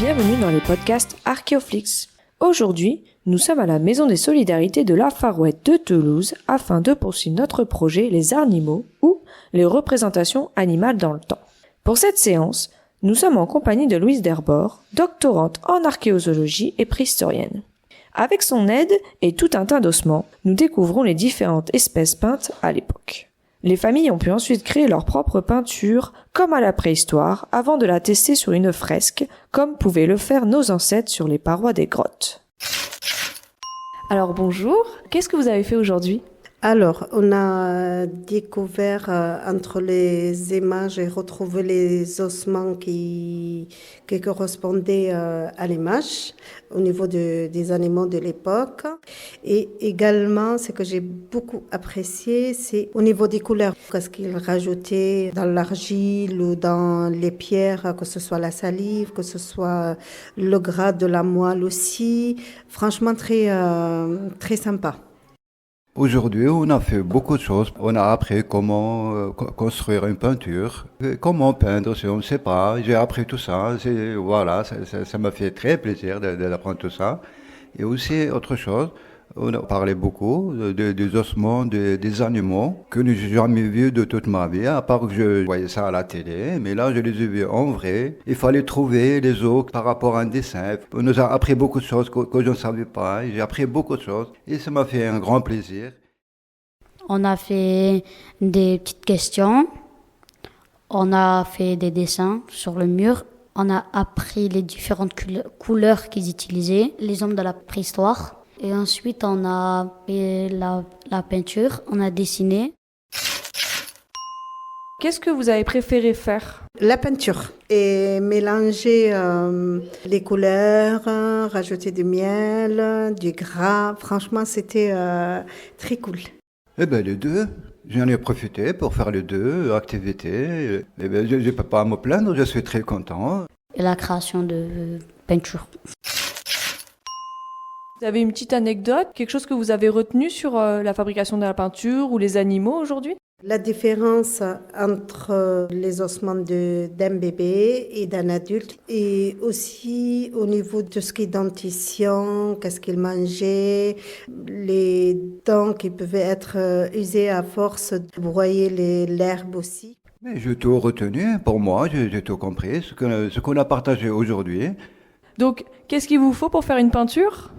Bienvenue dans les podcasts Archéoflix. Aujourd'hui, nous sommes à la Maison des Solidarités de la Farouette de Toulouse afin de poursuivre notre projet Les Animaux ou les représentations animales dans le temps. Pour cette séance, nous sommes en compagnie de Louise Derbord, doctorante en archéozoologie et préhistorienne. Avec son aide et tout un tas d'ossements, nous découvrons les différentes espèces peintes à l'époque. Les familles ont pu ensuite créer leur propre peinture, comme à la préhistoire, avant de la tester sur une fresque, comme pouvaient le faire nos ancêtres sur les parois des grottes. Alors bonjour, qu'est-ce que vous avez fait aujourd'hui ? Alors, on a découvert entre les images et retrouvé les ossements qui correspondaient à l'image au niveau des animaux de l'époque. Et également, ce que j'ai beaucoup apprécié, c'est au niveau des couleurs. Qu'est-ce qu'ils rajoutaient dans l'argile ou dans les pierres, que ce soit la salive, que ce soit le gras de la moelle aussi. Franchement, très sympa. Aujourd'hui, on a fait beaucoup de choses. On a appris comment construire une peinture, comment peindre si on ne sait pas. J'ai appris tout ça. Ça m'a fait très plaisir d'apprendre tout ça. Et aussi, autre chose, on a parlé beaucoup des ossements des animaux que je n'ai jamais vus de toute ma vie, à part que je voyais ça à la télé. Mais là, je les ai vus en vrai. Il fallait trouver les os par rapport à un dessin. On nous a appris beaucoup de choses que je ne savais pas. J'ai appris beaucoup de choses et ça m'a fait un grand plaisir. On a fait des petites questions. On a fait des dessins sur le mur. On a appris les différentes couleurs qu'ils utilisaient, les hommes de la préhistoire. Et ensuite, on a fait la peinture, on a dessiné. Qu'est-ce que vous avez préféré faire ? La peinture. Et mélanger les couleurs, rajouter du miel, du gras. Franchement, c'était très cool. Eh bien, les deux. J'en ai profité pour faire les deux activités. Eh bien, je ne peux pas me plaindre, je suis très content. Et la création de peinture. Vous avez une petite anecdote, quelque chose que vous avez retenu sur la fabrication de la peinture ou les animaux aujourd'hui ? La différence entre les ossements d'un bébé et d'un adulte, et aussi au niveau de ce qui est dentition, qu'est-ce qu'il mangeait, les dents qui pouvaient être usées à force de broyer l'herbe aussi. Mais j'ai tout retenu, pour moi, j'ai tout compris, ce qu'on a partagé aujourd'hui. Donc, qu'est-ce qu'il vous faut pour faire une peinture ?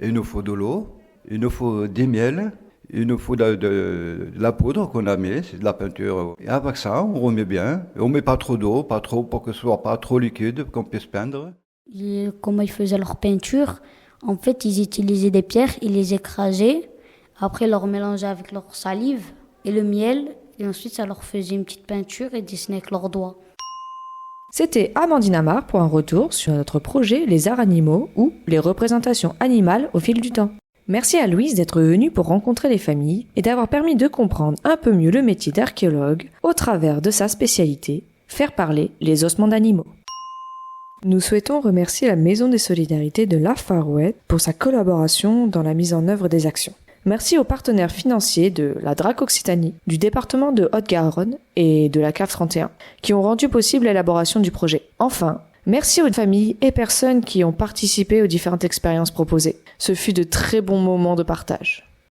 Il nous faut de l'eau, il nous faut du miel, il nous faut de la poudre qu'on a mis, c'est de la peinture. Et avec ça, on remet bien. On ne met pas trop d'eau, pas trop pour que ce soit pas trop liquide, qu'on puisse peindre. Comment ils faisaient leur peinture ? En fait, ils utilisaient des pierres, ils les écrasaient. Après, ils leur mélangeaient avec leur salive et le miel. Et ensuite, ça leur faisait une petite peinture et dessinaient avec leurs doigts. C'était Amandine Amar pour un retour sur notre projet Les Arts Animaux ou les représentations animales au fil du temps. Merci à Louise d'être venue pour rencontrer les familles et d'avoir permis de comprendre un peu mieux le métier d'archéologue au travers de sa spécialité, faire parler les ossements d'animaux. Nous souhaitons remercier la Maison des Solidarités de la Farouette pour sa collaboration dans la mise en œuvre des actions. Merci aux partenaires financiers de la DRAC Occitanie, du département de Haute-Garonne et de la CAF 31, qui ont rendu possible l'élaboration du projet. Enfin, merci aux familles et personnes qui ont participé aux différentes expériences proposées. Ce fut de très bons moments de partage.